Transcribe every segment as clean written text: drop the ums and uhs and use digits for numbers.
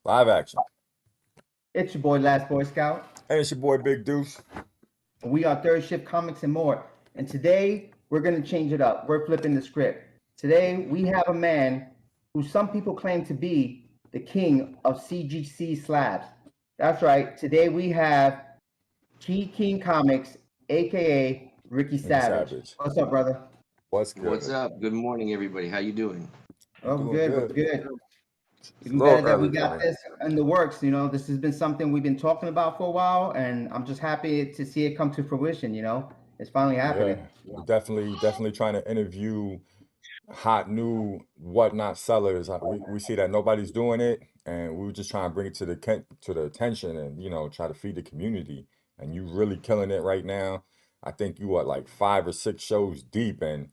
Live action. It's your boy, Last Boy Scout. Hey, it's your boy Big Deuce. We are Third Shift Comics and more. And today we're going to change it up. We're flipping the script. Today we have a man who some people claim to be the king of CGC slabs. That's right. Today we have KeyKingComics, aka Ricky Savage. What's up, brother? What's good? What's up? Good morning, everybody. How you doing? Oh, Doing good. good. Even better that we got this in the works. You know, this has been something we've been talking about for a while, and I'm just happy to see it come to fruition. You know, it's finally happening. Yeah, we're definitely trying to interview hot new whatnot sellers. We see that nobody's doing it, and we were just trying to bring it to the attention, and try to feed the community. And you really killing it right now. I think you are like 5 or 6 shows deep, and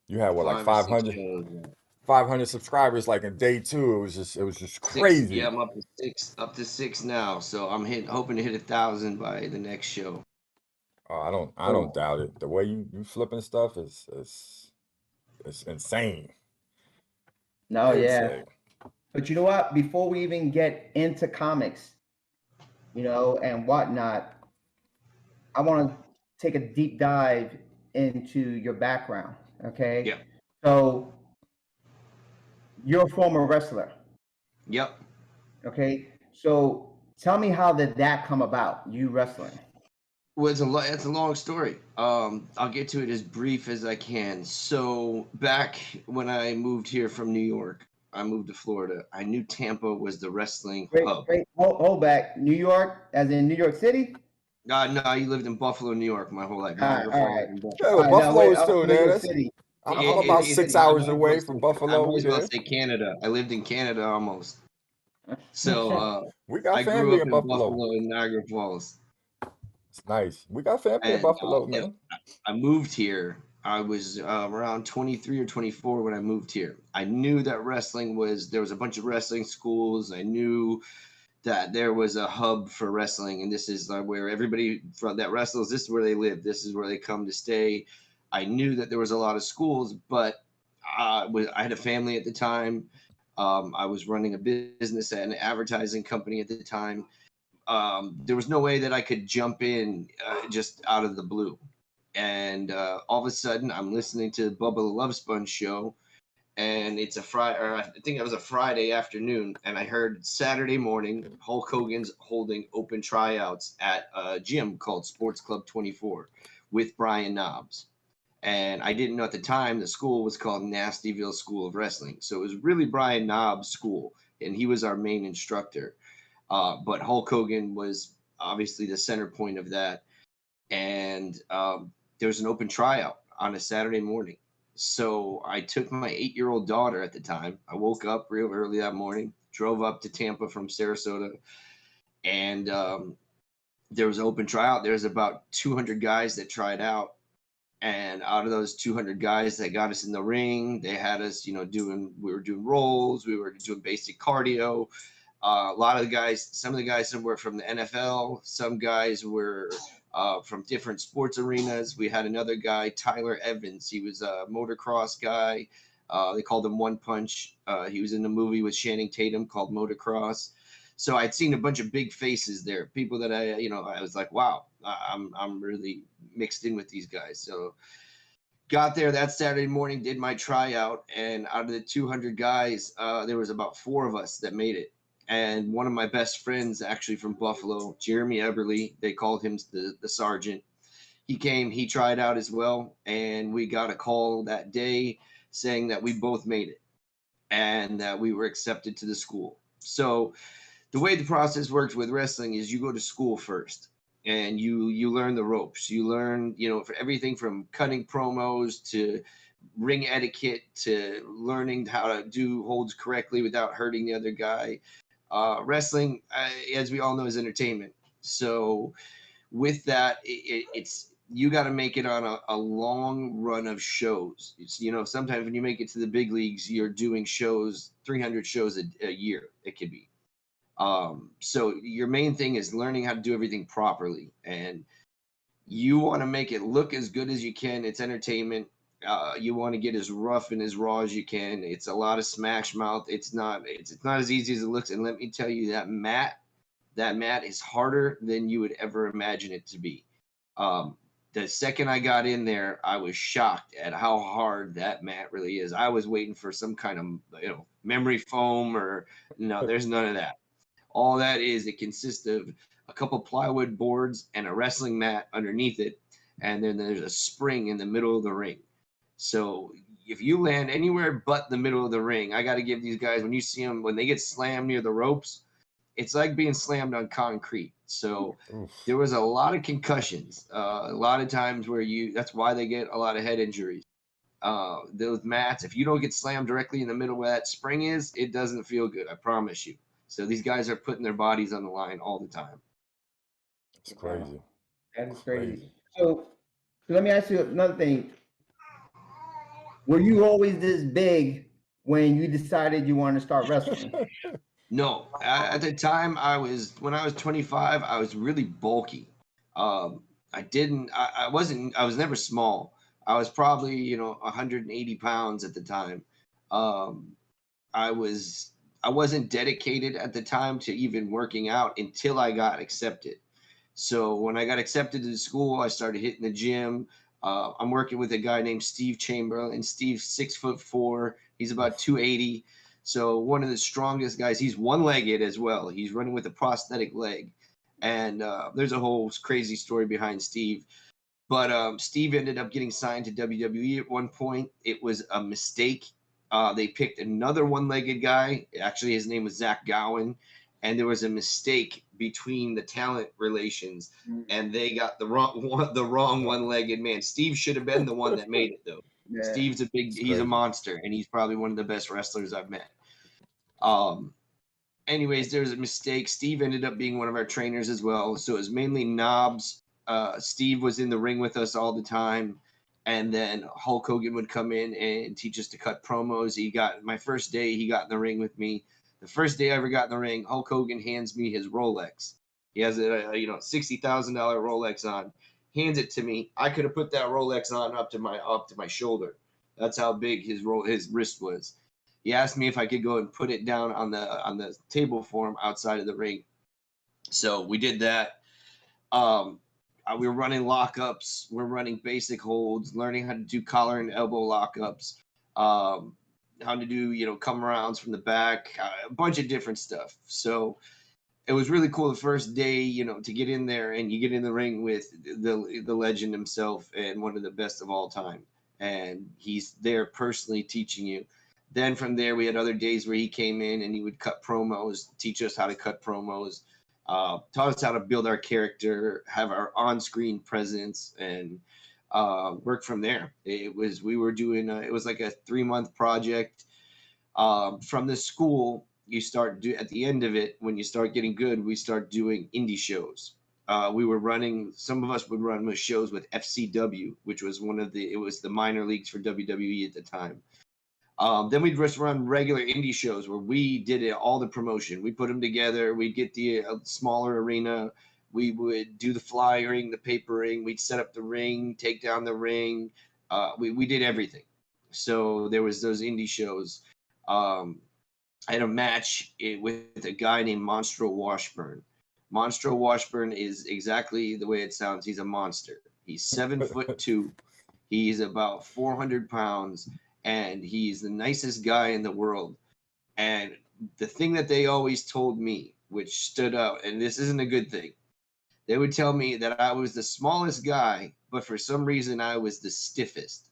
you had what, like 5 or 6 500 shows. 500 subscribers like in day 2. It was just 6. crazy. Yeah, I'm up to 6 now. So I'm hoping to hit 1,000 by the next show. Oh, I don't doubt it. The way you flipping stuff is it's insane. No, yeah. Insane. But you know what? Before we even get into comics, and whatnot, I want to take a deep dive into your background. Okay. Yeah. So you're a former wrestler. Yep. Okay. So tell me, how did that come about? You wrestling? Well, it's a long story. I'll get to it as brief as I can. So back when I moved here from New York, I moved to Florida. I knew Tampa was the wrestling hub. Wait, hold back. New York, as in New York City? No, I lived in Buffalo, New York, my whole life. All right. Yeah, well, Buffalo is still New there. York City. I'm about 6 hours away from Buffalo. I'm always about to say Canada. I lived in Canada almost. So we got I grew family up in Buffalo. in Niagara Falls. It's nice. We got family in Buffalo, man. I moved here. I was around 23 or 24 when I moved here. I knew that there was a bunch of wrestling schools. I knew that there was a hub for wrestling, and this is where everybody that wrestles, this is where they live. This is where they come to stay. I knew that there was a lot of schools, but I had a family at the time. I was running a business at an advertising company at the time. There was no way that I could jump in just out of the blue. And all of a sudden, I'm listening to Bubba the Love Sponge show, and it's a Friday, or I think it was a Friday afternoon, and I heard Saturday morning Hulk Hogan's holding open tryouts at a gym called Sports Club 24 with Brian Knobs. And I didn't know at the time the school was called Nastyville School of Wrestling. So it was really Brian Knobs' school, and he was our main instructor. But Hulk Hogan was obviously the center point of that. And there was an open tryout on a Saturday morning. So I took my 8-year-old daughter at the time. I woke up real early that morning, drove up to Tampa from Sarasota, and there was an open tryout. There was about 200 guys that tried out. And out of those 200 guys that got us in the ring, they had us, we were doing rolls, we were doing basic cardio. A lot of the guys, some of the guys were from the NFL, some guys were from different sports arenas. We had another guy, Tyler Evans. He was a motocross guy. They called him One Punch. He was in a movie with Channing Tatum called Motocross. So I'd seen a bunch of big faces there, people that I was like, wow, I'm really mixed in with these guys. So got there that Saturday morning, did my tryout, and out of the 200 guys, there was about 4 of us that made it. And one of my best friends, actually from Buffalo, Jeremy Eberly, they called him the sergeant. He came, he tried out as well, and we got a call that day saying that we both made it and that we were accepted to the school. So the way the process works with wrestling is you go to school first and you learn the ropes. You learn, for everything from cutting promos to ring etiquette to learning how to do holds correctly without hurting the other guy. Wrestling, as we all know, is entertainment. So with that, it's you got to make it on a long run of shows. It's, sometimes when you make it to the big leagues, you're doing shows, 300 shows a year. It could be. So your main thing is learning how to do everything properly, and you want to make it look as good as you can. It's entertainment. You want to get as rough and as raw as you can. It's a lot of smash mouth. It's not as easy as it looks. And let me tell you, that mat is harder than you would ever imagine it to be. Um, the second I got in there, I was shocked at how hard that mat really is. I was waiting for some kind of memory foam or no, there's none of that. All that is, it consists of a couple plywood boards and a wrestling mat underneath it, and then there's a spring in the middle of the ring. So if you land anywhere but the middle of the ring, I got to give these guys, when you see them, when they get slammed near the ropes, it's like being slammed on concrete. So Oof. there was a lot of concussions, a lot of times where that's why they get a lot of head injuries. Those mats, if you don't get slammed directly in the middle where that spring is, it doesn't feel good. I promise you. So these guys are putting their bodies on the line all the time. It's Wow, crazy. that is crazy. Crazy. So let me ask you another thing. Were you always this big when you decided you wanted to start wrestling? No, at the time when I was 25, I was really bulky. I was never small. I was probably, 180 pounds at the time. Um, I was, I wasn't dedicated at the time to even working out until I got accepted. So when I got accepted to school, I started hitting the gym. I'm working with a guy named Steve Chamberlain. Steve's 6'4". He's about Oof. 280. So one of the strongest guys. He's one-legged as well. He's running with a prosthetic leg. And there's a whole crazy story behind Steve. But Steve ended up getting signed to WWE at one point. It was a mistake. They picked another one-legged guy. Actually, his name was Zach Gowen, and there was a mistake between the talent relations, and they got the wrong one-legged man. Steve should have been the one that made it, though. Yeah. It's He's a crazy. monster, and he's probably one of the best wrestlers I've met. Um, Anyways, there was a mistake. Steve ended up being one of our trainers as well. So it was mainly knobs. Steve was in the ring with us all the time. And then Hulk Hogan would come in and teach us to cut promos. My first day, he got in the ring with me. The first day I ever got in the ring, Hulk Hogan hands me his Rolex. He has a $60,000 Rolex on. Hands it to me. I could have put that Rolex on up to my shoulder. That's how big his wrist was. He asked me if I could go and put it down on the table for him outside of the ring. So we did that. We were running lockups. We're running basic holds, learning how to do collar and elbow lockups, how to do come arounds from the back, a bunch of different stuff. So it was really cool the first day, to get in there and you get in the ring with the legend himself and one of the best of all time, and he's there personally teaching you. Then from there, we had other days where he came in and he would cut promos, teach us how to cut promos, taught us how to build our character, have our on-screen presence, and work from there. It was like a 3-month project. From the school, at the end of it, when you start getting good, we start doing indie shows. Some of us would run shows with FCW, which was it was the minor leagues for WWE at the time. Then we'd just run regular indie shows where we did all the promotion. We put them together. We'd get the smaller arena. We would do the flyering, the papering. We'd set up the ring, take down the ring. We did everything. So there was those indie shows. I had a match with a guy named Monstro Washburn. Monstro Washburn is exactly the way it sounds. He's a monster. He's 7'2". He's about 400 pounds, and he's the nicest guy in the world. And the thing that they always told me, which stood out, and this isn't a good thing, they would tell me that I was the smallest guy, but for some reason I was the stiffest.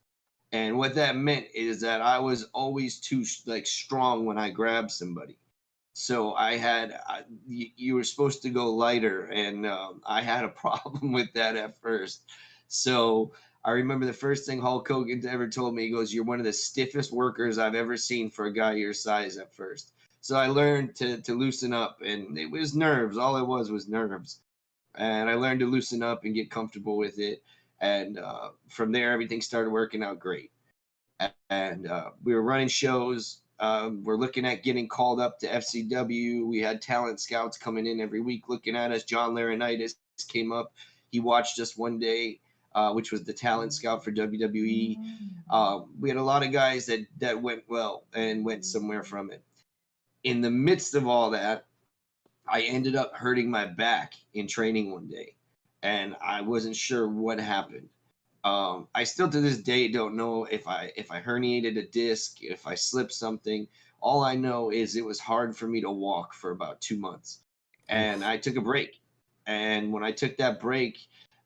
And what that meant is that I was always too strong when I grabbed somebody. So you were supposed to go lighter, and I had a problem with that at first. So I remember the first thing Hulk Hogan ever told me, he goes, "You're one of the stiffest workers I've ever seen for a guy your size at first." So I learned to loosen up, and it was nerves. All it was nerves. And I learned to loosen up and get comfortable with it. And from there, everything started working out great. And we were running shows. We're looking at getting called up to FCW. We had talent scouts coming in every week looking at us. John Laurinaitis came up. He watched us one day. which was the talent scout for WWE. We had a lot of guys that went well and went somewhere from it. In the midst of all that, I ended up hurting my back in training one day, and I wasn't sure what happened. I still to this day don't know if I herniated a disc, if I slipped something. All I know is it was hard for me to walk for about 2 months, and Oof. I took a break. And when I took that break,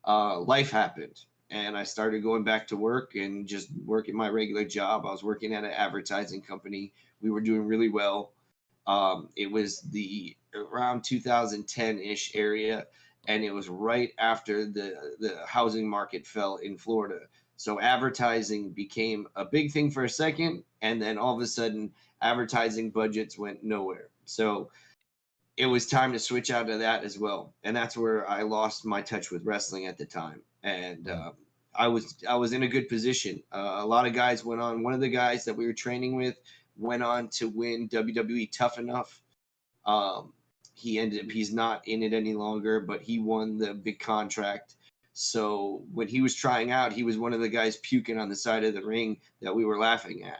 life happened, and I started going back to work and just working my regular job. I was working at an advertising company. We were doing really well. It was the around 2010-ish area, and it was right after the housing market fell in Florida. So advertising became a big thing for a second, and then all of a sudden, advertising budgets went nowhere. So it was time to switch out of that as well, and that's where I lost my touch with wrestling at the time. And Mm. I was in a good position. A lot of guys went on. One of the guys that we were training with went on to win WWE Tough Enough. Um, he ended up he's not in it any longer, but he won the big contract. So when he was trying out, he was one of the guys puking on the side of the ring that we were laughing at.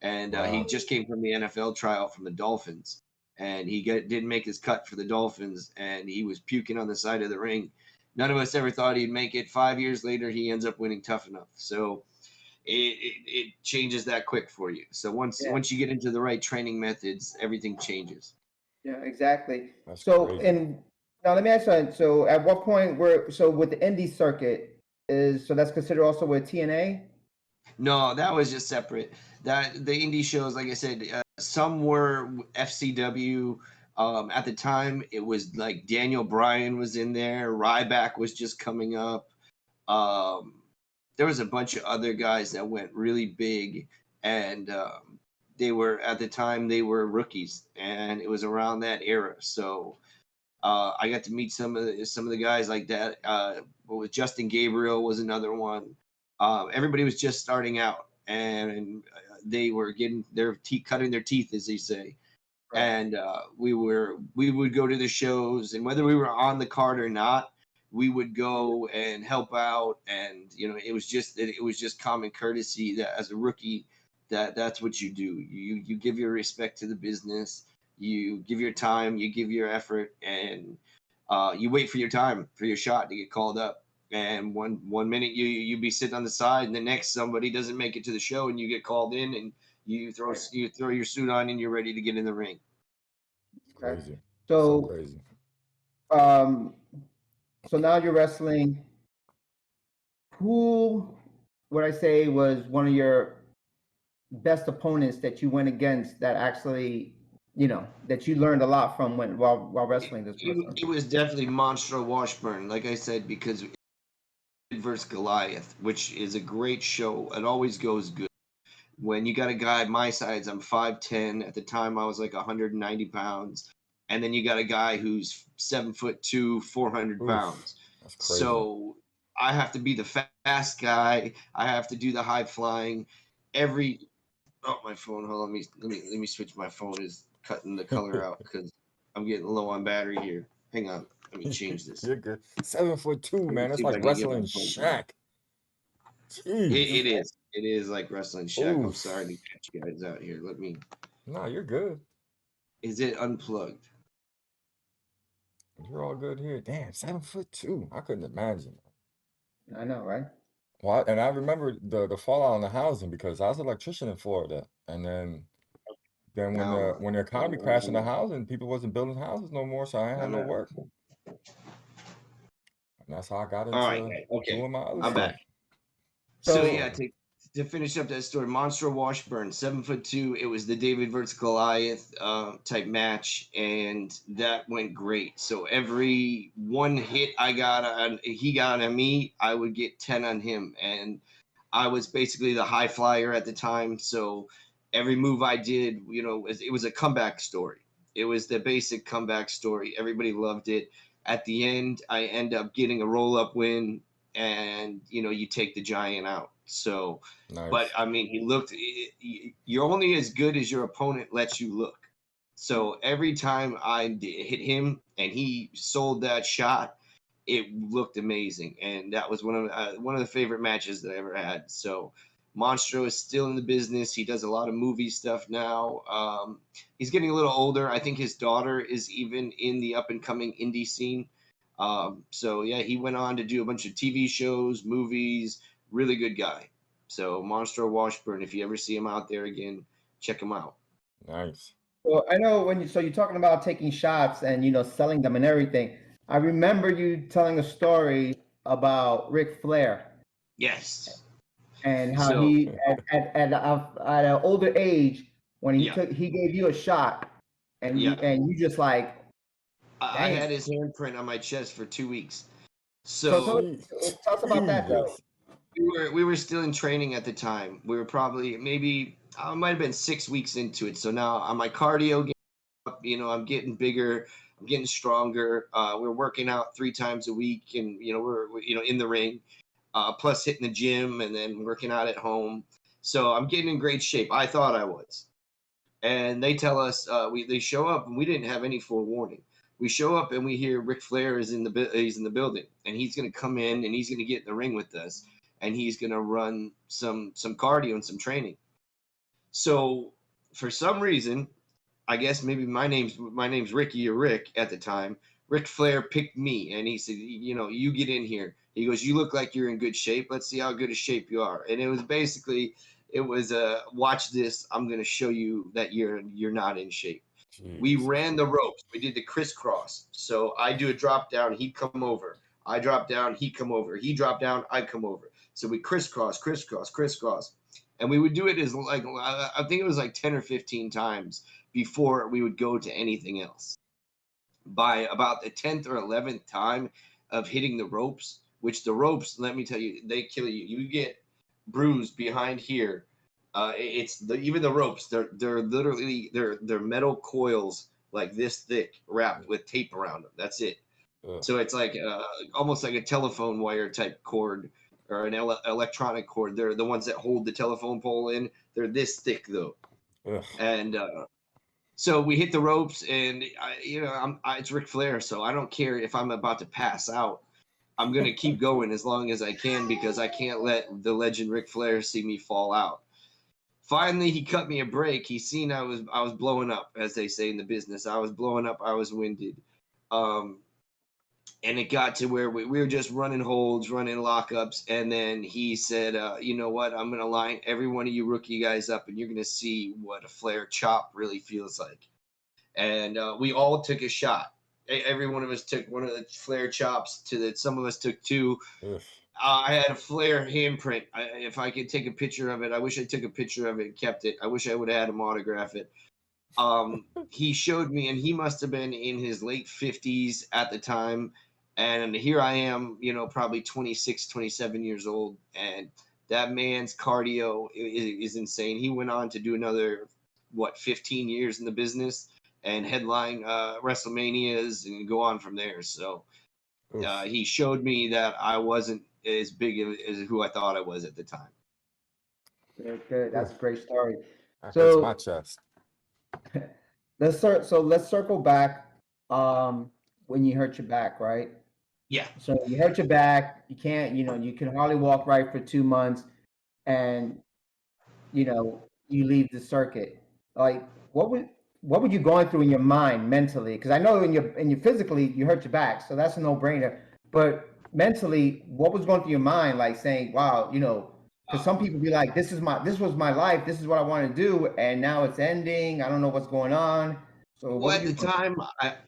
And he Wow. just came from the NFL tryout from the Dolphins, and didn't make his cut for the Dolphins, and he was puking on the side of the ring. None of us ever thought he'd make it. 5 years later, he ends up winning Tough Enough. So it changes that quick for you. So Yeah, once you get into the right training methods, everything changes. yeah, exactly. That's So, crazy. and now let me ask you, so at what point so with the indie circuit so that's considered also with TNA? No, that was just separate. That the indie shows, like I said, some were FCW. At the time, it was like Daniel Bryan was in there. Ryback was just coming up. Um, there was a bunch of other guys that went really big, and they were at the time they were rookies, and it was around that era. So I got to meet some of the guys like that. With Justin Gabriel was another one. Everybody was just starting out, and they were getting their teeth, cutting their teeth, as they say. Right. And we would go to the shows, and whether we were on the card or not, we would go and help out. And it was just common courtesy that as a rookie, that's what you do. You give your respect to the business, you give your time, you give your effort, and you wait for your time, for your shot to get called up. And one minute you be sitting on the side, and the next somebody doesn't make it to the show, and you get called in, and you throw your suit on, and you're ready to get in the ring. Okay. Crazy. So So, crazy. um, so now you're wrestling. Who would I say was one of your best opponents that you went against that actually, that you learned a lot from while wrestling this person? It was definitely Monstro Washburn, like I said, because versus Goliath, which is a great show. It always goes good. When you got a guy my size, I'm 5'10". At the time, I was like 190 pounds. And then you got a guy who's 7'2", 400 Oof. pounds. That's crazy. So I have to be the fast guy. I have to do the high flying. Every my phone. Hold on, let me switch. My phone is cutting the color out because I'm getting low on battery here. Hang on, let me change this. You're good. 7'2", Let me man. That's see if like I can get my wrestling phone back. Shaq. Jeez. It is. It is like wrestling Shaq. I'm sorry to Oof. catch you guys out here. Let me. Nah, you're good. Is it unplugged? You're all good here. Damn, 7'2". I couldn't imagine. I know, right? Well, and I remember the fallout on the housing because I was an electrician in Florida, and then when Now, the economy crashed in the housing, people wasn't building houses no more, so I ain't no, had no no. work, and that's how I got All right, into guys. Okay, doing my other I'm stuff. back. So So, yeah, to finish up that story, Monster Washburn, 7'2". It was the David versus Goliath type match, and that went great. So every one hit he got on me, I would get 10 on him, and I was basically the high flyer at the time. So every move I did, it was a comeback story. It was the basic comeback story. Everybody loved it. At the end, I end up getting a roll up win, and you take the giant out. So, but Nice. I mean, you're only as good as your opponent lets you look. So every time I hit him and he sold that shot, it looked amazing, and that was one of the favorite matches that I ever had. So Monstro is still in the business. He does a lot of movie stuff now. He's getting a little older. I think his daughter is even in the up and coming indie scene. So yeah, he went on to do a bunch of TV shows, movies. Really good guy. So Monstro Washburn, if you ever see him out there again, check him out. Nice. Well, I know you're talking about taking shots and selling them and everything. I remember you telling a story about Ric Flair Yes. and how So he at an older age when yeah, he gave you a shot and yeah. you just like, I dang. had his handprint on my chest for 2 weeks. So So tell us about that though. Jesus. we were still in training at the time. We were probably maybe I might have been 6 weeks into it. So now on my cardio game up, I'm getting bigger, I'm getting stronger. We're working out 3 times a week, and we're in the ring, plus hitting the gym and then working out at home. So I'm getting in great shape. I thought I was, and they tell us they show up and we didn't have any forewarning. We show up and we hear Ric Flair is he's in the building, and he's going to come in and he's going to get in the ring with us, and he's going to run some cardio and some training. So for some reason, I guess maybe my name's Ricky or Rick at the time. Ric Flair picked me, and he said, you get in here. He goes, you look like you're in good shape. Let's see how good a shape you are. And it was basically, watch this. I'm going to show you that you're not in shape. We Jesus. ran the ropes. We did the crisscross. So I do a drop down, he'd come over. I drop down, he'd come over. He drop down, I'd come over. So we crisscross, crisscross, crisscross. And we would do it as like, I think it was like 10 or 15 times before we would go to anything else. By about the 10th or 11th time of hitting the ropes, which the ropes, let me tell you, they kill you. You get bruised behind here. Even the ropes. They're literally they're metal coils like this thick, wrapped with tape around them. That's it. Ugh. So it's like almost like a telephone wire type cord or an electronic cord. They're the ones that hold the telephone pole in. They're this thick though, Ugh. and so we hit the ropes, and it's Ric Flair, so I don't care if I'm about to pass out. I'm gonna keep going as long as I can because I can't let the legend Ric Flair see me fall out. Finally, he cut me a break. He seen I was blowing up, as they say in the business. I was blowing up. I was winded. Um, and it got to where we were just running holds, running lockups, and then he said, "You know what? I'm gonna line every one of you rookie guys up, and you're gonna see what a Flair chop really feels like." And we all took a shot. Every one of us took one of the Flair chops. Some of us took two. Ugh. I had a Flair handprint. If I could take a picture of it, I wish I took a picture of it and kept it. I wish I would have had him autograph it. He showed me, and he must have been in his late 50s at the time. And here I am, probably 26, 27 years old. And that man's cardio is insane. He went on to do another, 15 years in the business and headline WrestleManias and go on from there. So Oof. he showed me that I wasn't as big as who I thought I was at the time. Very good. That's Oof. a great story. That hurts my So chest. let's circle back when you hurt your back, right? Yeah. So you hurt your back, you can't, you can hardly walk right for 2 months, and you leave the circuit. Like what were you going through in your mind mentally? Because I know in your physically you hurt your back, so that's a no-brainer. But mentally, what was going through your mind, like saying, wow, because some people be like, this was my life, this is what I want to do, and now it's ending. I don't know what's going on. So Well, at the time,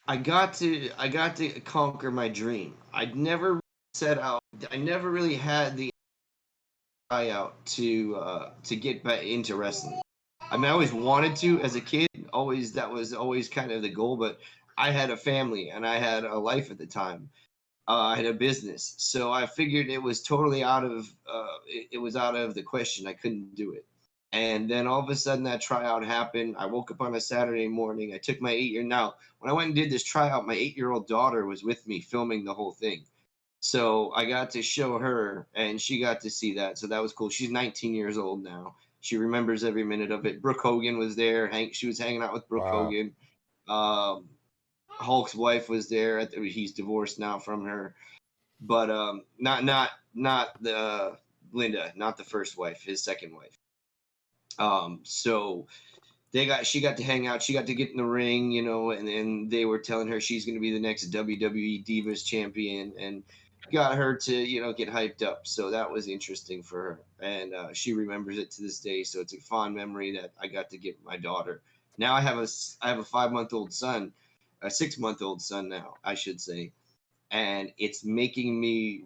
I got to conquer my dream. I'd never set out. I never really had the tryout to get back into wrestling. I mean, I always wanted to as a kid. Always that was always kind of the goal. But I had a family and I had a life at the time. I had a business, so I figured it was totally out of it was out of the question. I couldn't do it. And then all of a sudden that tryout happened. I woke up on a Saturday morning. I took my 8-year. Now, when I went and did this tryout, my 8-year-old daughter was with me filming the whole thing. So I got to show her, and she got to see that. So that was cool. She's 19 years old now. She remembers every minute of it. Brooke Hogan was there. She was hanging out with Brooke Wow. Hogan. Hulk's wife was there. He's divorced now from her. but not the Linda, not the first wife, his second wife. So she got to hang out, she got to get in the ring, you know, and then they were telling her she's going to be the next WWE Divas champion, and got her to, you know, get hyped up. So that was interesting for her, and she remembers it to this day. So it's a fond memory that I got to give my daughter. Now I have a 5-month-old son, a 6-month-old son now, I should say, and it's making me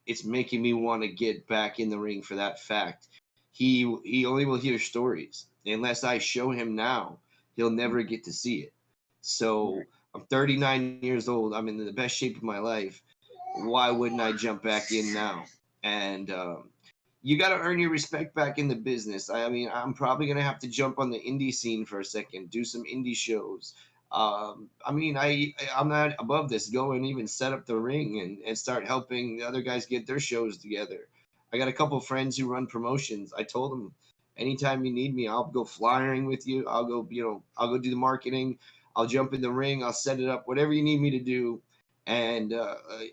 want to get back in the ring for that fact. He only will hear stories. Unless I show him now, he'll never get to see it. So I'm 39 years old. I'm in the best shape of my life. Why wouldn't I jump back in now? And you got to earn your respect back in the business. I mean, I'm probably gonna have to jump on the indie scene for a second, do some indie shows. I mean, I'm not above this. Go and even set up the ring and start helping the other guys get their shows together. I got a couple friends who run promotions. I told them, anytime you need me, I'll go flyering with you. I'll go, you know, I'll go do the marketing. I'll jump in the ring. I'll set it up. Whatever you need me to do, and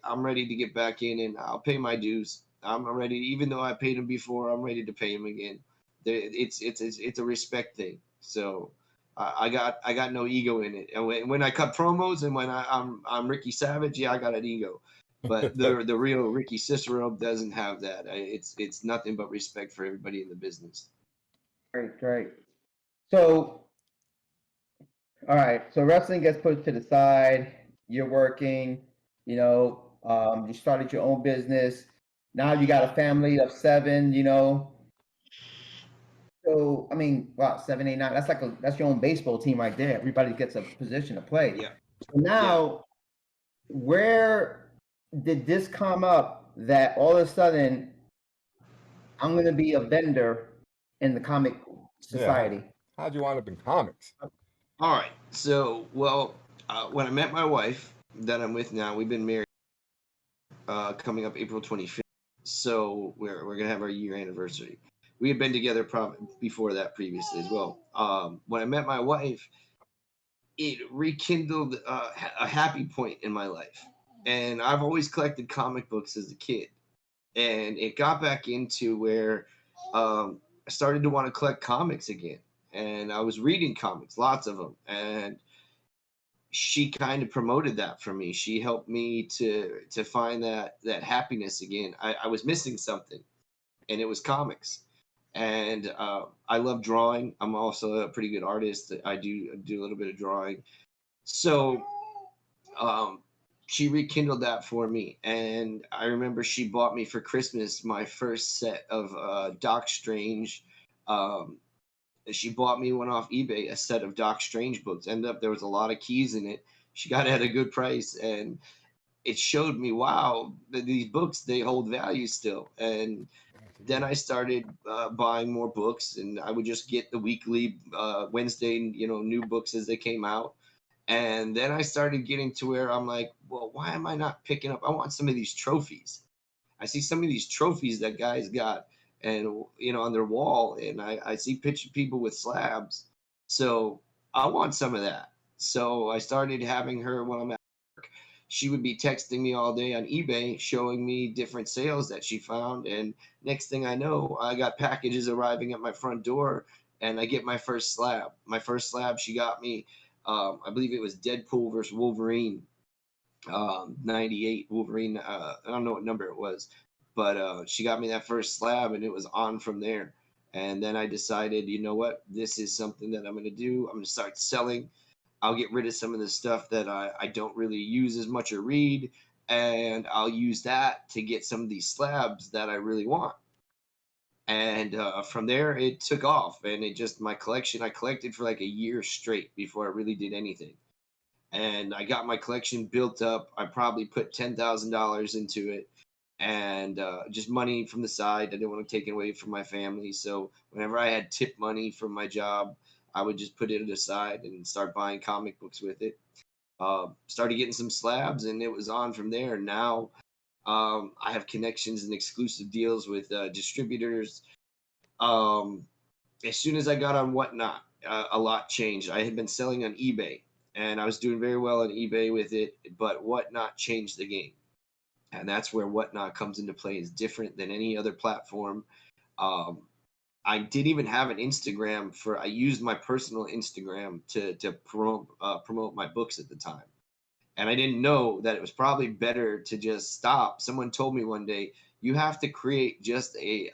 I'm ready to get back in, and I'll pay my dues. I'm ready, even though I paid him before. I'm ready to pay him again. It's a respect thing. So I got no ego in it. And when I cut promos and when I'm Ricky Savage, yeah, I got an ego. But the real Ricky Cicero doesn't have that. It's nothing but respect for everybody in the business. Great, great. So, all right. So wrestling gets put to the side. You're working. You know, you started your own business. Now you got a family of 7. You know, so I mean, wow, 7, 8, 9. That's your own baseball team right there. Everybody gets a position to play. Yeah. So now, where did this come up that all of a sudden I'm going to be a vendor in the comic society? Yeah, how'd you wind up in comics? All right. So, well, when I met my wife that I'm with now, we've been married coming up April 25th. So we're gonna have our year anniversary. We had been together before that previously as well. When I met my wife, it rekindled a happy point in my life. And I've always collected comic books as a kid, and it got back into where I started to want to collect comics again. And I was reading comics, lots of them, and she kind of promoted that for me. She helped me to find that happiness again. I was missing something, and it was comics. And I love drawing. I'm also a pretty good artist. I do a little bit of drawing. So um, she rekindled that for me. And I remember she bought me for Christmas my first set of Doc Strange. Um, she bought me one off eBay, a set of Doc Strange books. Ended up there was a lot of keys in it. She got it at a good price, and it showed me, wow, these books, they hold value still. And then I started buying more books, and I would just get the weekly Wednesday, you know, new books as they came out. And then I started getting to where I'm like, well, why am I not picking up? I want some of these trophies. I see some of these trophies that guys got, and you know, on their wall, and I see picture people with slabs. So I want some of that. So I started having her when I'm at work. She would be texting me all day on eBay, showing me different sales that she found. And next thing I know, I got packages arriving at my front door, and I get my first slab. My first slab she got me, I believe it was Deadpool versus Wolverine, 98 Wolverine. I don't know what number it was, but she got me that first slab, and it was on from there. And then I decided, you know what, this is something that I'm going to do. I'm going to start selling. I'll get rid of some of the stuff that I don't really use as much or read, and I'll use that to get some of these slabs that I really want. And from there, it took off, and it just my collection. I collected for like a year straight before I really did anything, and I got my collection built up. I probably put $10,000 into it, and just money from the side. I didn't want to take it away from my family, so whenever I had tip money from my job, I would just put it aside and start buying comic books with it. Started getting some slabs, and it was on from there. Now I have connections and exclusive deals with distributors. Um, as soon as I got on Whatnot, a lot changed. I had been selling on eBay, and I was doing very well on eBay with it, but Whatnot changed the game. and that's where Whatnot comes into play. Is different than any other platform. Um, I didn't even have an Instagram I used my personal Instagram to promote my books at the time. And I didn't know that it was probably better to just stop. Someone told me one day, you have to create just a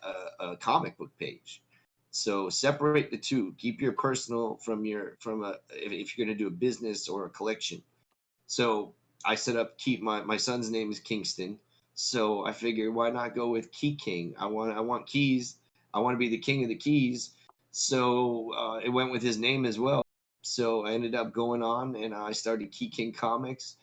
comic book page. So separate the two. Keep your personal from a if you're going to do a business or a collection. So I set up keep my son's name is Kingston. So I figured why not go with Key King? I want keys. I want to be the king of the keys. So it went with his name as well. So I ended up going on and I started Key King Comics.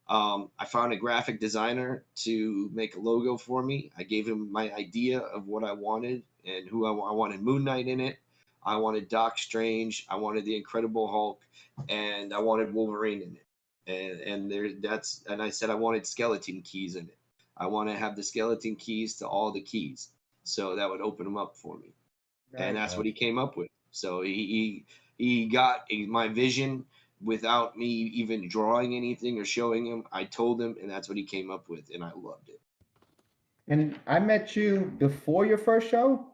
I found a graphic designer to make a logo for me. I gave him my idea of what I wanted and I wanted Moon Knight in it. I wanted Doc Strange. I wanted the Incredible Hulk, and I wanted Wolverine in it. And I said I wanted skeleton keys in it. I want to have the skeleton keys to all the keys, so that would open them up for me. And Nice. that's what he came up with. So he got my vision without me even drawing anything or showing him. I told him, and that's what he came up with, and I loved it. And I met you before your first show.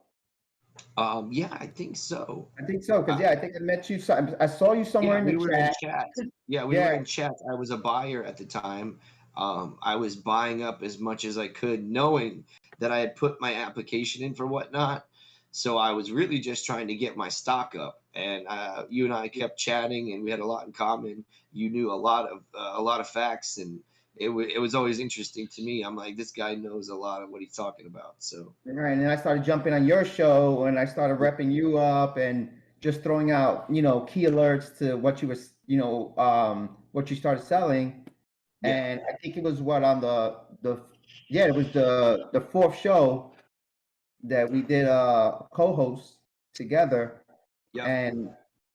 Yeah, I think so. I think so, because I think I met you. I saw you somewhere Yeah, in we the were in chat. chat. Yeah, we were Yeah, in chat. I was a buyer at the time. I was buying up as much as I could, knowing that I had put my application in for Whatnot. So I was really just trying to get my stock up. And you and I kept chatting, and we had a lot in common. You knew a lot of facts, and it was always interesting to me. I'm like, this guy knows a lot of what he's talking about. So right. And then I started jumping on your show, and I started repping you up, and just throwing out, key alerts to what you was, what you started selling. yeah, And I think it was what on yeah, it was the fourth show that we did co-host together, yeah, and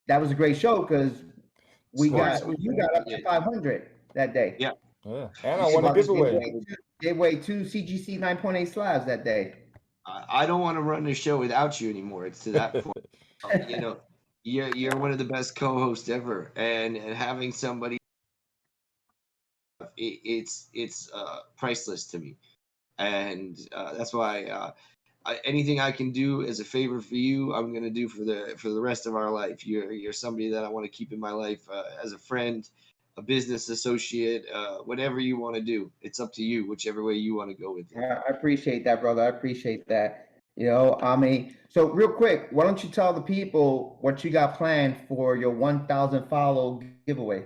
that was a great show because of course. you got up to 500 that day. Yeah. Yeah, and I You won a giveaway. gave away two CGC 9.8 slabs that day. I don't want to run the show without you anymore. It's to that point. You know, you're one of the best co-hosts ever, and having somebody, it's priceless to me, and that's why anything I can do as a favor for you, I'm gonna do for the rest of our life. You're somebody that I want to keep in my life as a friend, a business associate, whatever you want to do. It's up to you, whichever way you want to go with it. I appreciate that, brother. I appreciate that. I mean, so real quick, why don't you tell the people what you got planned for your 1,000 follow giveaway,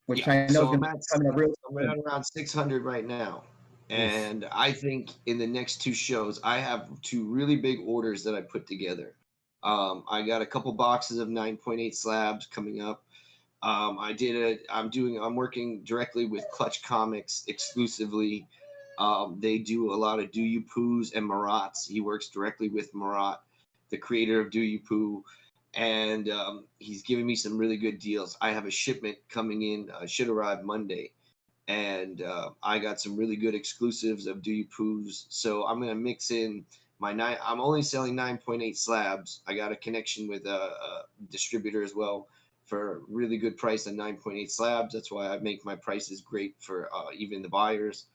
which Yeah, I know is so going to be coming up real I'm soon. at around 600 right now. And I think in the next two shows, I have two really big orders that I put together. I got a couple boxes of 9.8 slabs coming up. I'm working directly with Clutch Comics exclusively. They do a lot of Do You Poos and Marats. He works directly with Marat, the creator of Do You Poo, and he's giving me some really good deals. I have a shipment coming in, should arrive Monday, and I got some really good exclusives of Do You Poos. So I'm gonna mix in my nine. I'm only selling 9.8 slabs. I got a connection with a distributor as well for a really good price on 9.8 slabs. That's why I make my prices great for even the buyers.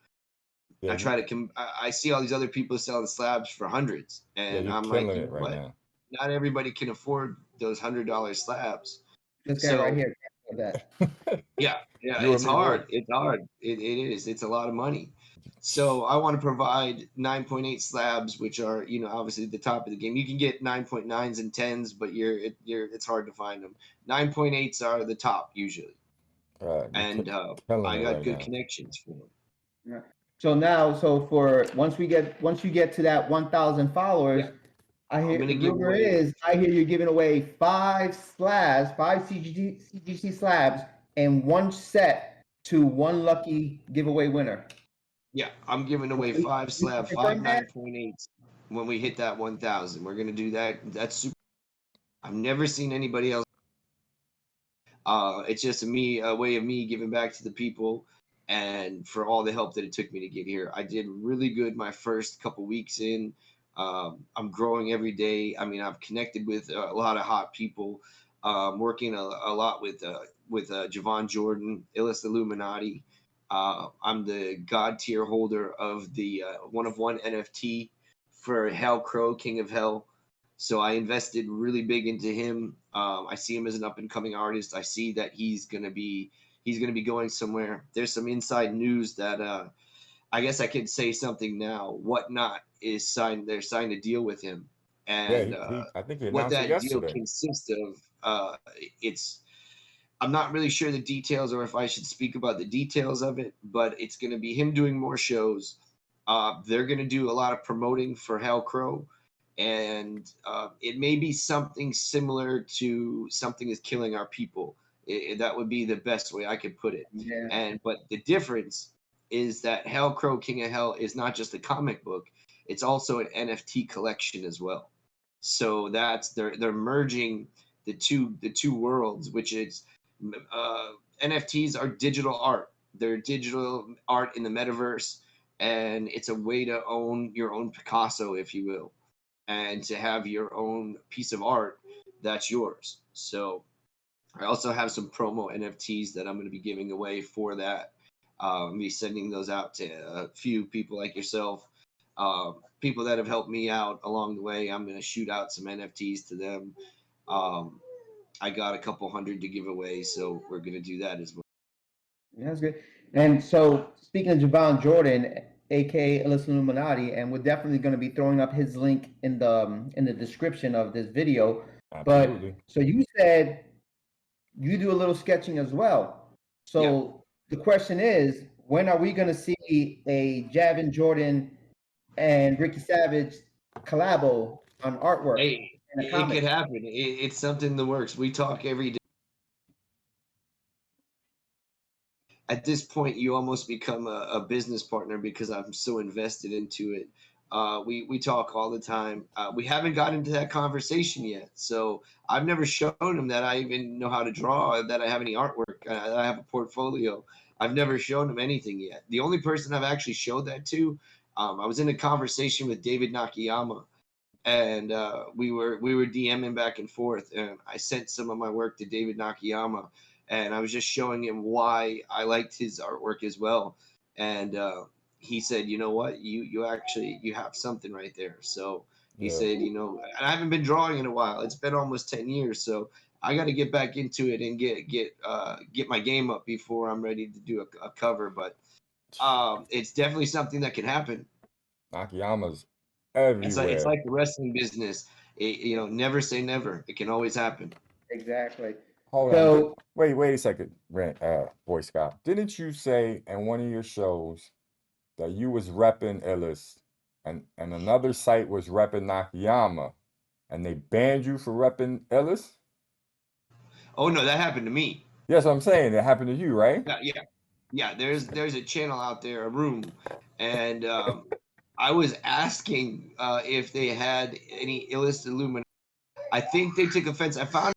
Yeah, I try to I see all these other people selling slabs for hundreds, yeah, and you're I'm like, killing you it know right what? now. Not everybody can afford those $100 slabs. This guy right So here. That. yeah, You it's and me both. hard. It's hard. It is. It's a lot of money. So I want to provide 9.8 slabs, which are, obviously the top of the game. You can get 9.9s and 10s, but it's hard to find them. 9.8s are the top usually, You're and killing I it got right good now. connections for them. Yeah. So now, for once you get to that 1,000 followers, Yeah, I I'm hear gonna the give rumor away. is I hear you're giving away 5 CGC slabs, and one set to one lucky giveaway winner. Yeah, I'm giving away You five you can slab, five confirm that? 9.8s when we hit that 1,000. We're gonna do that. That's super. I've never seen anybody else. It's just a way of me giving back to the people and for all the help that it took me to get here. I did really good my first couple weeks in. I'm growing every day. I mean, I've connected with a lot of hot people. Working a lot with Javon Jordan, Illust Illuminati. I'm the God tier holder of the one of one NFT for Hell Crow, King of Hell. So I invested really big into him. I see him as an up and coming artist. I see that he's gonna be going somewhere. There's some inside news that I guess I could say something now. Whatnot is signed. They're signed a deal with him, Yeah, and I think he what announced it that deal yesterday. consists of. It's I'm not really sure the details or if I should speak about the details of it, but it's going to be him doing more shows. They're going to do a lot of promoting for Hell Crow, and it may be something similar to Something is Killing Our People. That would be the best way I could put it. Yeah. But the difference is that Hell Crow, King of Hell is not just a comic book; it's also an NFT collection as well. So they're merging the two worlds, which is uh, NFTs are digital art. They're digital art in the metaverse, and it's a way to own your own Picasso, if you will, and to have your own piece of art that's yours. So I also have some promo NFTs that I'm going to be giving away for that. I'll be sending those out to a few people like yourself, people that have helped me out along the way. I'm going to shoot out some NFTs to them. Um, I got a couple hundred to give away, so we're going to do that as well. Yeah, that's good. And so, speaking of Javon Jordan, aka Illicit Illuminati, and we're definitely going to be throwing up his link in the description of this video. But Absolutely. so you said you do a little sketching as well. Yeah. So the question is, when are we going to see a Javon Jordan and Ricky Savage collabo on artwork Hey, in a it comic? could happen. It's something in the works. We talk every day. At this point, you almost become a business partner because I'm so invested into it. We talk all the time. We haven't got into that conversation yet, so I've never shown him that I even know how to draw, that I have any artwork, that I have a portfolio. I've never shown him anything yet. The only person I've actually showed that to, I was in a conversation with David Nakayama, and we were DMing back and forth, and I sent some of my work to David Nakayama, and I was just showing him why I liked his artwork as well, and he said, you know what, you actually you have something right there. So he Yeah. said, and I haven't been drawing in a while. It's been almost 10 years, so I got to get back into it and get my game up before I'm ready to do a cover. But it's definitely something that can happen. Nakayama's It's everywhere. like the wrestling business. Never say never. It can always happen. Exactly. Hold on. So Wait a second, Boy Scout. Didn't you say in one of your shows that you was repping Ellis and another site was repping Nakayama and they banned you for repping Ellis? Oh no, that happened to me. Yes, I'm saying it happened to you, right? Yeah, yeah, yeah. There's a channel out there, a room, and I was asking if they had any illicit Illuminati. I think they took offense. I found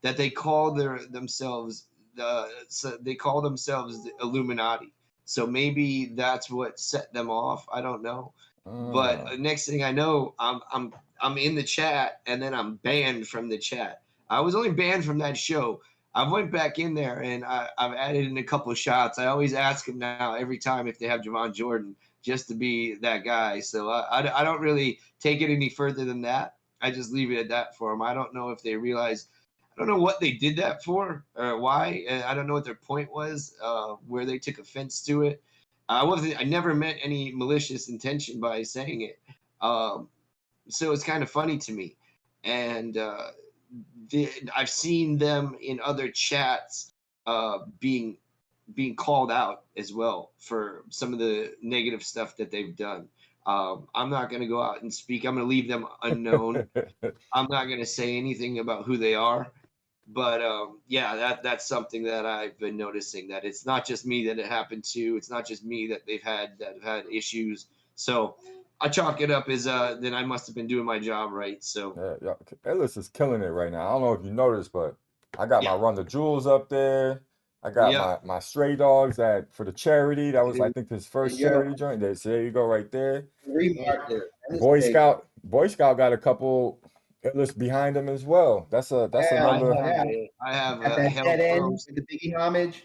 that they call themselves they call themselves the Illuminati. So maybe that's what set them off. I don't know. But Uh, next thing I know, I'm in the chat, and then I'm banned from the chat. I was only banned from that show. I went back in there, and I've added in a couple of shots. I always ask them now every time if they have Javon Jordan, just to be that guy. So I don't really take it any further than that. I just leave it at that for them. I don't know if they realize, I don't know what they did that for or why. I don't know what their point was, where they took offense to it. I never meant any malicious intention by saying it. Um, so it's kind of funny to me. And I've seen them in other chats being called out as well for some of the negative stuff that they've done. I'm not going to go out and speak. I'm going to leave them unknown. I'm not going to say anything about who they are. But yeah, that's something that I've been noticing, that it's not just me that it happened to. It's not just me that have had issues. So I chalk it up as then I must have been doing my job right. So yeah, yeah. Ellis is killing it right now. I don't know if you noticed, but I got my yeah, Run the Jewels up there. I got yeah. my stray dogs that for the charity. That was, I think, his there first you go. charity joint. There, so there you go, right there. Remark and Boy Scout got a couple lists behind him as well. That's Yeah, another. yeah. I have At a that Hell dead Crow. end with the Biggie homage.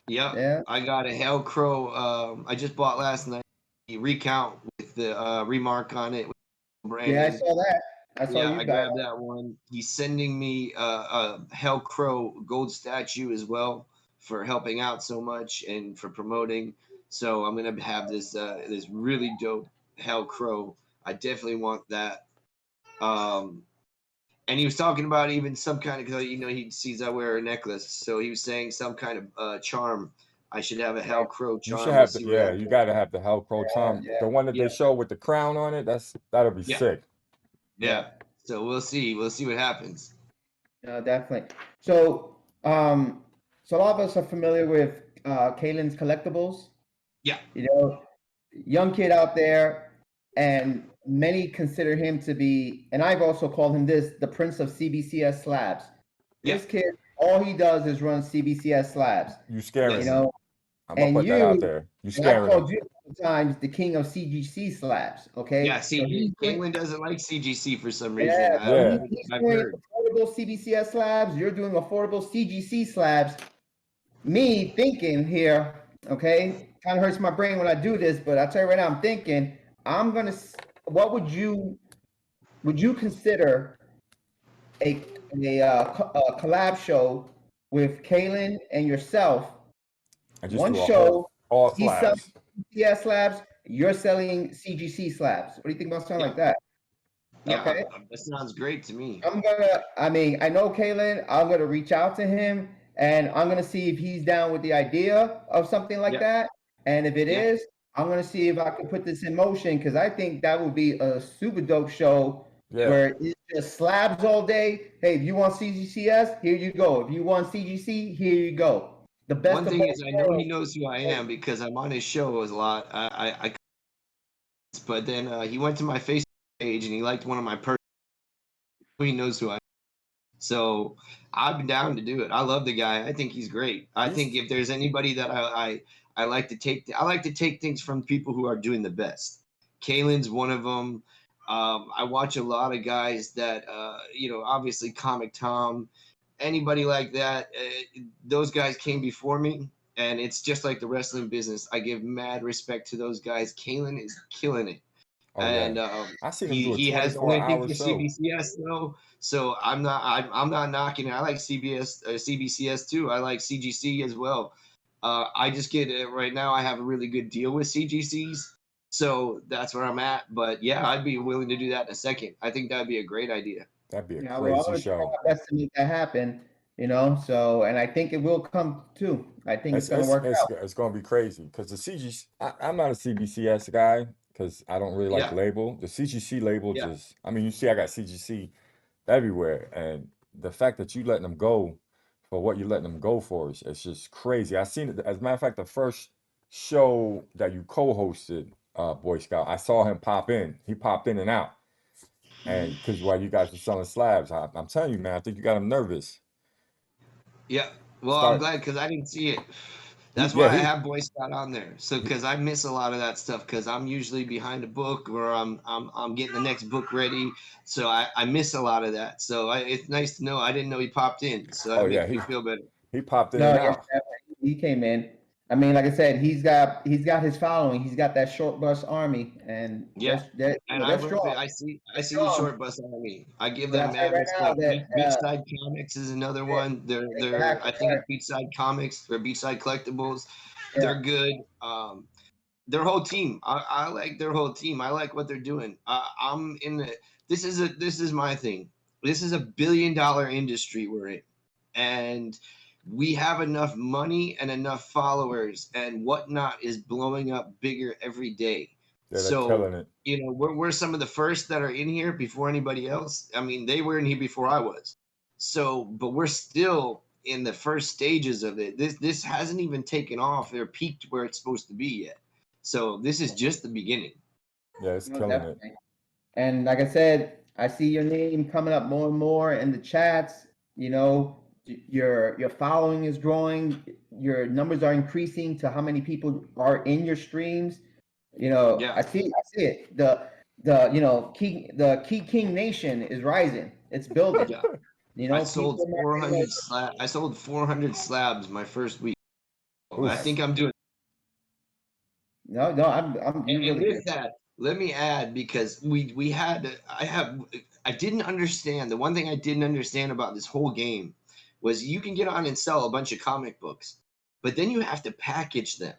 Yep. Yeah. I got a Hell Crow. I just bought last night. The recount with the remark on it with Yeah, I branding. saw that. I saw Yeah, you I got grabbed that one. He's sending me a Hell Crow gold statue as well for helping out so much and for promoting. So I'm gonna have this really dope Hell Crow. I definitely want that. Um, and he was talking about even some kind of, cause, he sees I wear a necklace, so he was saying some kind of charm. I should have a Hell that. Crow You should charm. We'll have the, see where yeah, that you goes. got to have the Hellcrow Yeah, charm. yeah, The one that Yeah, they show with the crown on it, that'll be yeah, sick. yeah. yeah. So we'll see. We'll see what happens. Definitely. So, so a lot of us are familiar with Kalen's collectibles. Yeah, You know, young kid out there, and many consider him to be, and I've also called him this, the Prince of CBCS slabs. yeah, This kid, all he does is run CBCS slabs. You You scaring yes. him. know, I'm gonna and put that out you, there. You and I've scaring him. called you a couple times the king of CGC slabs. Yeah, Okay, so see, he's doing, Caitlin doesn't like CGC for some reason. yeah, I, so I've, Yeah, he's I've doing heard. affordable CBCS slabs. You're doing affordable CGC slabs. Me thinking here, okay, kind of hurts my brain when I do this, but I'll tell you right now, I'm thinking, what would you consider a, a collab show with Kalen and yourself? and just One do a whole show, all he's selling slabs. CS slabs, you're selling CGC slabs. What do you think about something Yeah, like that? yeah, Okay. that sounds great to me. I mean, I know Kalen, I'm gonna reach out to him and I'm gonna see if he's down with the idea of something like Yeah, that. And if it yeah, is, I'm gonna see if I can put this in motion because I think that would be a super dope show Yeah, where it's just slabs all day. Hey, if you want CGCS, here you go. If you want CGC, here you go. The best one of thing both is I know he worlds. knows who I am because I'm on his show a lot. But then he went to my Facebook page and he liked one of my personal. He knows who I am. So I'm down to do it. I love the guy. I think he's great. I think he's if there's anybody that I like to take, I like to take things from people who are doing the best. Kalen's one of them. I watch a lot of guys that, obviously Comic Tom, anybody like that. Those guys came before me, and it's just like the wrestling business. I give mad respect to those guys. Kalen is killing it, oh yeah. and I seen him he do a he has only I think 24-hour for show. CBCS though. So I'm not knocking it. I like CBCS too. I like CGC as well. I just get it right now. I have a really good deal with CGCs, so that's where I'm at. But yeah, I'd be willing to do that in a second. I think that'd be a great idea. That'd be a Yeah, well, I'm crazy gonna try show. my best to make that happen, so, and I think it will come too. I think it's It's gonna it's work it's out. it's gonna be crazy because the CG. I'm not a CBCS guy because I don't really like Yeah, the label. The CGC label yeah, just. I mean, you see, I got CGC everywhere, and the fact that you letting them go for what you're letting them go for is it's just crazy. I seen it. As a matter of fact, the first show that you co-hosted, Boy Scout, I saw him pop in. He popped in and out, and because while you guys were selling slabs, I'm telling you, man, I think you got him nervous. yeah. Well, I'm Start. glad because I didn't see it. He, That's yeah, why I have Boy Scout on there. So he because I miss a lot of that stuff because I'm usually behind a book or I'm getting the next book ready. So I miss a lot of that. So it's nice to know. I didn't know he popped in. So oh that yeah, makes me feel better. he popped in No, and yes, out. definitely. He came in. I mean, like I said, he's got his following. He's got that short bus army, and Yeah. And I they're rep it. strong. I They're see the strong. short bus army. I give But I'll them tell you mad right now respect. that Beachside Comics is another one. They're exactly I think right. it's Beachside Comics or Beachside Collectibles. Yeah. They're good. Their whole team. I like their whole team. I like what they're doing. I'm in the. This is my thing. This is $1 billion industry we're in, and we have enough money and enough followers and whatnot is blowing up bigger every day. Yeah, they're So killing it. we're some of the first that are in here before anybody else. I mean, they were in here before I was. So, but we're still in the first stages of it. This hasn't even taken off or peaked where it's supposed to be yet. So this is just the beginning. Yeah, it's No, killing it. definitely. And like I said, I see your name coming up more and more in the chats. You know, your following is growing. Your numbers are increasing to how many people are in your streams. Yeah, I see it. The Key King Nation is rising. It's building. yeah. I sold People are 400 slabs my first week. I think I'm doing. No, I'm you And really with good. that, let me add, because I didn't understand, the one thing I didn't understand about this whole game was you can get on and sell a bunch of comic books, but then you have to package them.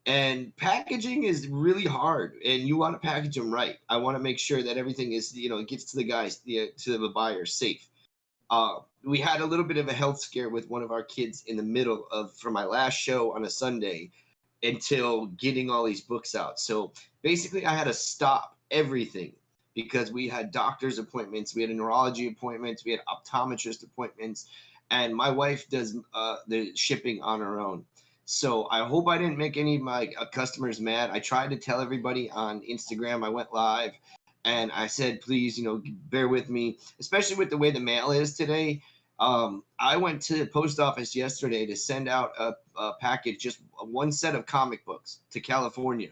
And packaging is really hard, and you want to package them right. I want to make sure that everything is, it gets to the guys, to the buyer safe. We had a little bit of a health scare with one of our kids in the middle of, for my last show on a Sunday, until getting all these books out. So basically, I had to stop everything because we had doctor's appointments, we had neurology appointments, we had optometrist appointments, and my wife does the shipping on her own. So I hope I didn't make any of my customers mad. I tried to tell everybody on Instagram. I went live and I said, please, bear with me, especially with the way the mail is today. I went to the post office yesterday to send out a package, just one set of comic books to California,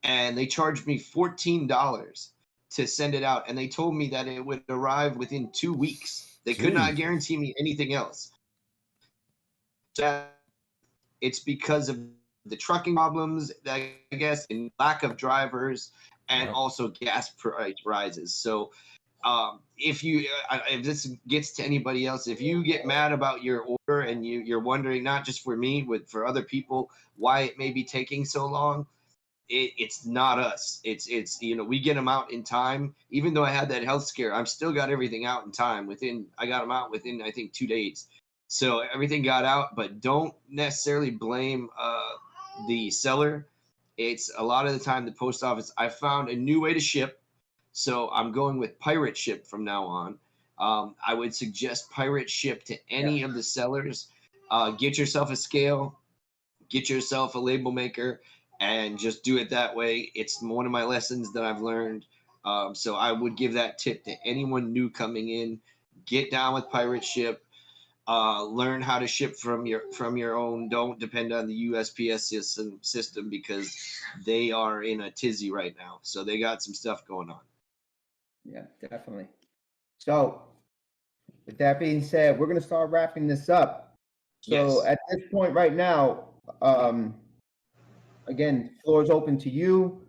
and they charged me $14 to send it out, and they told me that it would arrive within 2 weeks. They could not Jesus. guarantee me anything else. So it's because of the trucking problems, I guess, and lack of drivers, and Yep. also gas price rises. So if this gets to anybody else, if you get mad about your order and you're wondering, not just for me, but for other people, why it may be taking so long, it's not us. It's we get them out in time. Even though I had that health scare, I'm still got everything out in time. I got them out within, I think, 2 days. So everything got out, but don't necessarily blame the seller. It's a lot of the time the post office. I found a new way to ship, so I'm going with pirate ship from now on. I would suggest pirate ship to Yeah. any of the sellers. Get yourself a scale, get yourself a label maker, and just do it that way. It's one of my lessons that I've learned. So I would give that tip to anyone new coming in. Get down with pirate ship. Learn how to ship from your own. Don't depend on the USPS system because they are in a tizzy right now. So they got some stuff going on. Yeah, definitely. So, with that being said, we're gonna start wrapping this up. So Yes. at this point right now, again, floor is open to you.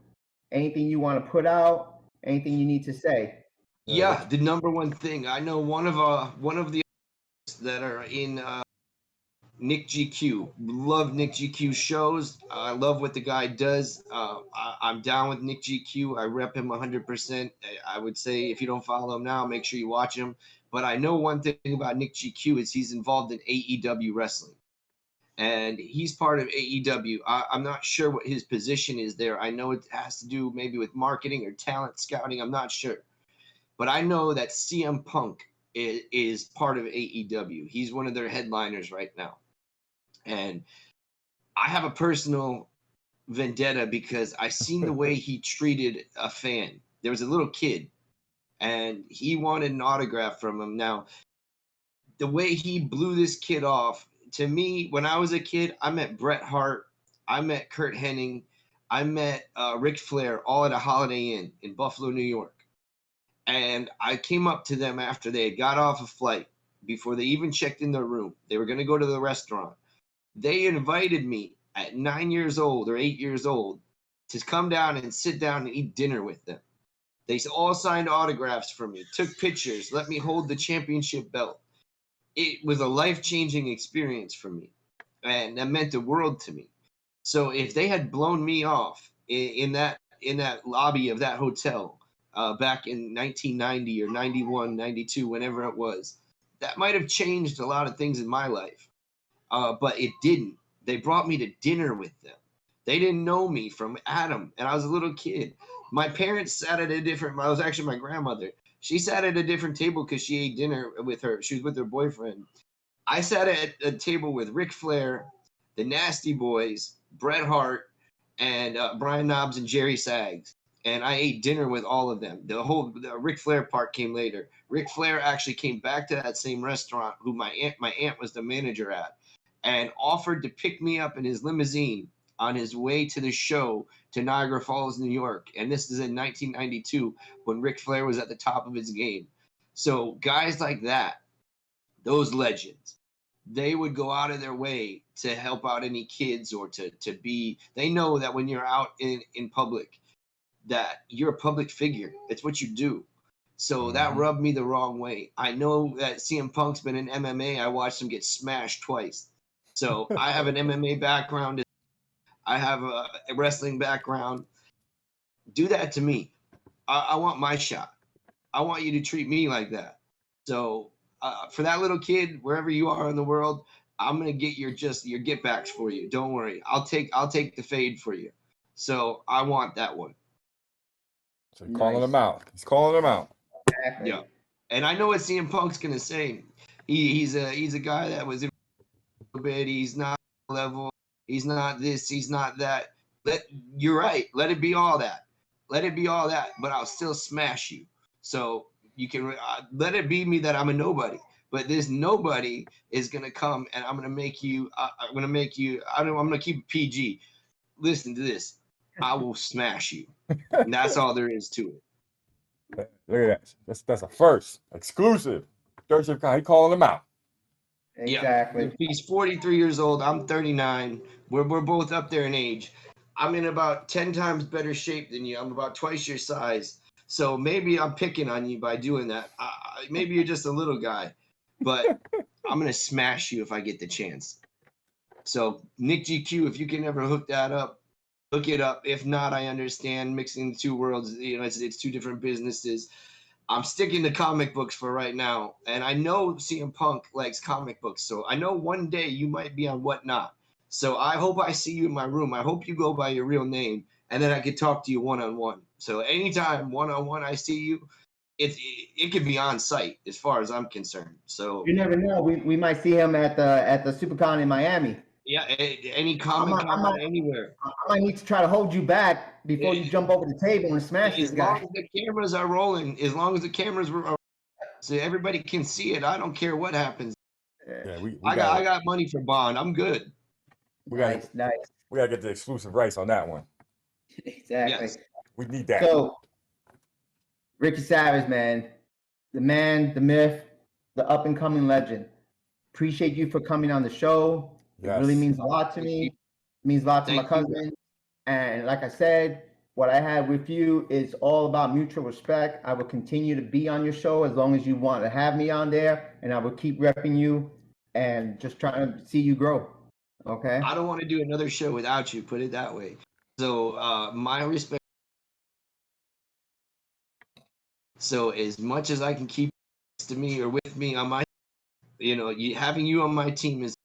Anything you want to put out, anything you need to say. Yeah, the number one thing I know, one of the that are in Nick GQ. Love Nick GQ shows. I love what the guy does. I'm down with Nick GQ. I rep him 100%. I would say if you don't follow him now, make sure you watch him. But I know one thing about Nick GQ is he's involved in AEW wrestling. And he's part of AEW. I'm not sure what his position is there. I know it has to do maybe with marketing or talent scouting. I'm not sure. But I know that CM Punk is part of AEW. He's one of their headliners right now. And I have a personal vendetta because I seen the way he treated a fan. There was a little kid and he wanted an autograph from him. Now, the way he blew this kid off, to me, when I was a kid, I met Bret Hart, I met Kurt Hennig, I met Ric Flair, all at a Holiday Inn in Buffalo, New York. And I came up to them after they had got off a flight, before they even checked in their room. They were going to go to the restaurant. They invited me at 9 years old or 8 years old to come down and sit down and eat dinner with them. They all signed autographs for me, took pictures, let me hold the championship belt. It was a life-changing experience for me, and that meant the world to me. So if they had blown me off in that lobby of that hotel back in 1990 or 91, 92, whenever it was, that might have changed a lot of things in my life. But it didn't. They brought me to dinner with them. They didn't know me from Adam, and I was a little kid. My parents sat at a different. I was actually my grandmother. She sat at a different table because she ate dinner with her. She was with her boyfriend. I sat at a table with Ric Flair, the Nasty Boys, Bret Hart, and Brian Knobbs and Jerry Sags. And I ate dinner with all of them. The Ric Flair part came later. Ric Flair actually came back to that same restaurant, who my aunt was the manager at, and offered to pick me up in his limousine on his way to the show to Niagara Falls, New York. And this is in 1992 when Ric Flair was at the top of his game. So guys like that, those legends, they would go out of their way to help out any kids or to be, they know that when you're out in public, that you're a public figure. It's what you do. So that rubbed me the wrong way. I know that CM Punk's been in MMA. I watched him get smashed twice. So I have an MMA background. I have a wrestling background. Do that to me. I want my shot. I want you to treat me like that. So for that little kid, wherever you are in the world, I'm gonna get your get backs for you. Don't worry. I'll take the fade for you. So I want that one. So he's calling them out. He's calling them out. Exactly. Yeah. And I know what CM Punk's gonna say. He's a guy that was in a bit. He's not level. He's not this. He's not that. You're right. Let it be all that. Let it be all that. But I'll still smash you. So you can let it be me that I'm a nobody. But this nobody is gonna come and I'm gonna make you. I'm gonna keep it PG. Listen to this. I will smash you. And that's all there is to it. Look at that. That's a first. Exclusive. Third shift guy, he calling them out. Exactly. Yeah. He's 43 years old. I'm 39. We're both up there in age. I'm in about 10 times better shape than you. I'm about twice your size. So maybe I'm picking on you by doing that. Maybe you're just a little guy, but I'm going to smash you if I get the chance. So Nick GQ, if you can ever hook that up, look it up. If not, I understand mixing the two worlds. You know, it's two different businesses. I'm sticking to comic books for right now. And I know CM Punk likes comic books. So I know one day you might be on Whatnot. So I hope I see you in my room. I hope you go by your real name. And then I could talk to you one-on-one. So anytime one-on-one I see you, it could be on site as far as I'm concerned. So you never know. We might see him at the SuperCon in Miami. yeah, any Comic Con anywhere. I might need to try to hold you back before you jump over the table and smash this guy. As long as the cameras are rolling, as long as the cameras are so everybody can see it, I don't care what happens. Yeah, I got money for Bond. I'm good. Nice. We gotta get the exclusive rights on that one. Exactly. Yes. We need that. So, Ricky Savage, man, the myth, the up and coming legend. Appreciate you for coming on the show. Yes. It really means a lot to me. It means a lot to my cousin. And like I said, what I had with you is all about mutual respect. I will continue to be on your show as long as you want to have me on there, and I will keep repping you and just trying to see you grow. Okay. I don't want to do another show without you. Put it that way. So my respect. So as much as I can keep to me or with me on my, having you on my team is.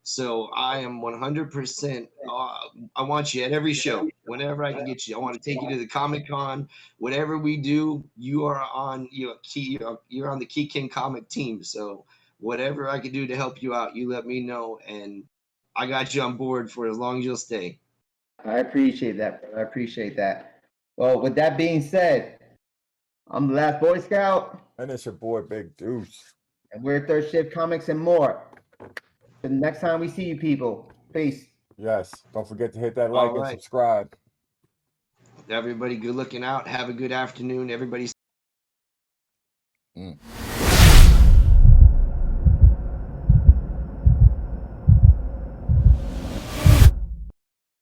So I am 100%. I want you at every show, whenever I can get you. I want to take you to the Comic Con. Whatever we do, you are on. You're on the Key King Comic team. So whatever I can do to help you out, you let me know, and I got you on board for as long as you'll stay. I appreciate that, bro. I appreciate that. Well, with that being said, I'm the last Boy Scout. And it's your boy, Big Deuce. And we're Third Shift Comics and more. The next time we see you people, peace. Yes. Don't forget to hit that like and subscribe. Everybody, good looking out. Have a good afternoon. Everybody.